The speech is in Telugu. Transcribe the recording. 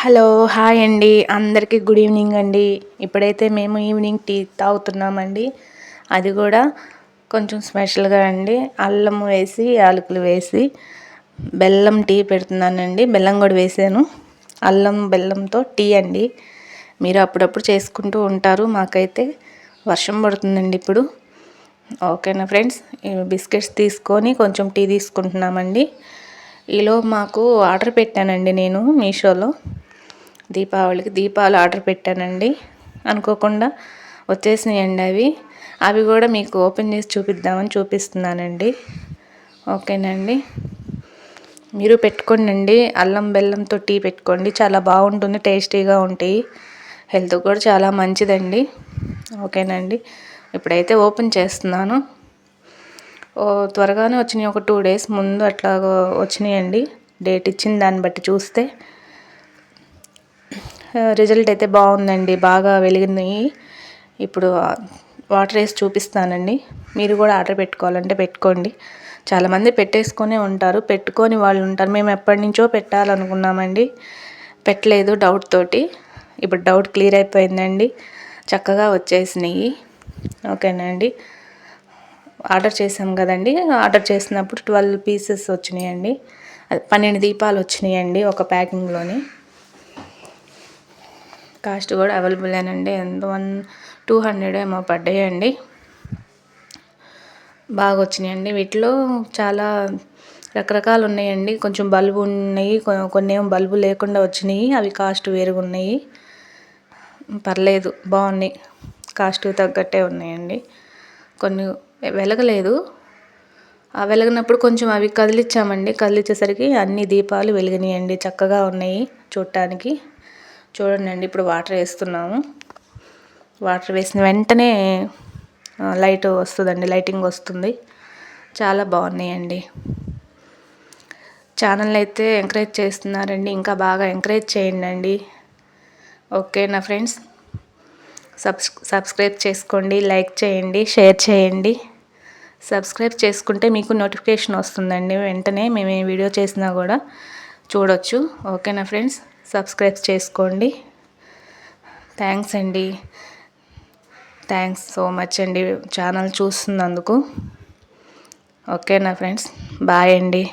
హలో హాయ్ అండి, అందరికీ గుడ్ ఈవినింగ్ అండి. ఇప్పుడైతే మేము ఈవినింగ్ టీ తాగుతున్నామండి. అది కూడా కొంచెం స్పెషల్గా అండి, అల్లం వేసి యాలకులు వేసి బెల్లం టీ పెడుతున్నానండి. బెల్లం కూడా వేసాను. అల్లం బెల్లంతో టీ అండి. మీరు అప్పుడప్పుడు చేసుకుంటూ ఉంటారు. మాకైతే వర్షం పడుతుందండి ఇప్పుడు. ఓకేనా ఫ్రెండ్స్, బిస్కెట్స్ తీసుకొని కొంచెం టీ తీసుకుంటున్నామండి. ఈలో మాకు ఆర్డర్ పెట్టానండి నేను మీషోలో. దీపావళికి దీపాలు ఆర్డర్ పెట్టానండి. అనుకోకుండా వచ్చేసినాయండి అవి కూడా మీకు ఓపెన్ చేసి చూపిద్దామని చూపిస్తున్నానండి. ఓకేనండి, మీరు పెట్టుకోండి. అల్లం బెల్లంతో టీ పెట్టుకోండి, చాలా బాగుంటుంది, టేస్టీగా ఉంటాయి, హెల్త్ కూడా చాలా మంచిదండి. ఓకేనండి, ఇప్పుడైతే ఓపెన్ చేస్తున్నాను. త్వరగానే వచ్చినాయి, ఒక 2 days ముందు అట్లా వచ్చినాయండి. డేట్ ఇచ్చిన దాన్ని బట్టి చూస్తే రిజల్ట్ అయితే బాగుందండి, బాగా వెలిగినాయి. ఇప్పుడు వాటర్ వేసి చూపిస్తానండి. మీరు కూడా ఆర్డర్ పెట్టుకోవాలంటే పెట్టుకోండి. చాలామంది పెట్టేసుకొనే ఉంటారు, పెట్టుకొని వాళ్ళు ఉంటారు. మేము ఎప్పటి నుంచో పెట్టాలనుకున్నామండి, పెట్టలేదు డౌట్ తోటి. ఇప్పుడు డౌట్ క్లియర్ అయిపోయిందండి, చక్కగా వచ్చేసినాయి. ఓకేనండి, ఆర్డర్ చేసాం కదండి. ఆర్డర్ చేసినప్పుడు 12 pieces వచ్చినాయండి. 12 దీపాలు వచ్చినాయండి ఒక ప్యాకింగ్లోని. కాస్ట్ కూడా అవైలబులేనండి. ఎంత 200 ఏమో పడ్డాయండి. బాగా వచ్చినాయండి. వీటిలో చాలా రకరకాలు ఉన్నాయండి. కొంచెం బల్బు ఉన్నాయి, కొన్ని ఏమో బల్బు లేకుండా వచ్చినాయి. అవి కాస్ట్ వేరుగా ఉన్నాయి. పర్లేదు, బాగున్నాయి, కాస్ట్ తగ్గట్టే ఉన్నాయండి. కొన్ని వెలగలేదు, ఆ వెలగనప్పుడు కొంచెం అవి కదిలిచ్చామండి. కదిలిచ్చేసరికి అన్ని దీపాలు వెలిగినాయండి, చక్కగా ఉన్నాయి చూడటానికి. చూడండి, ఇప్పుడు వాటర్ వేస్తున్నాము. వాటర్ వేసిన వెంటనే లైట్ వస్తుందండి, లైటింగ్ వస్తుంది. చాలా బాగున్నాయండి. ఛానల్ అయితే ఎంకరేజ్ చేస్తున్నారండి, ఇంకా బాగా ఎంకరేజ్ చేయండి. ఓకేనా ఫ్రెండ్స్, సబ్స్క్రైబ్ చేసుకోండి, లైక్ చేయండి, షేర్ చేయండి. సబ్స్క్రైబ్ చేసుకుంటే మీకు నోటిఫికేషన్ వస్తుందండి, వెంటనే మేము ఏ వీడియో చేసినా కూడా చూడొచ్చు. ఓకేనా ఫ్రెండ్స్, సబ్స్క్రైబ్ చేసుకోండి. థ్యాంక్స్ అండి, థ్యాంక్స్ సో మచ్ అండి ఛానల్ చూస్తున్నందుకు. ఓకేనా ఫ్రెండ్స్, బాయ్ అండి.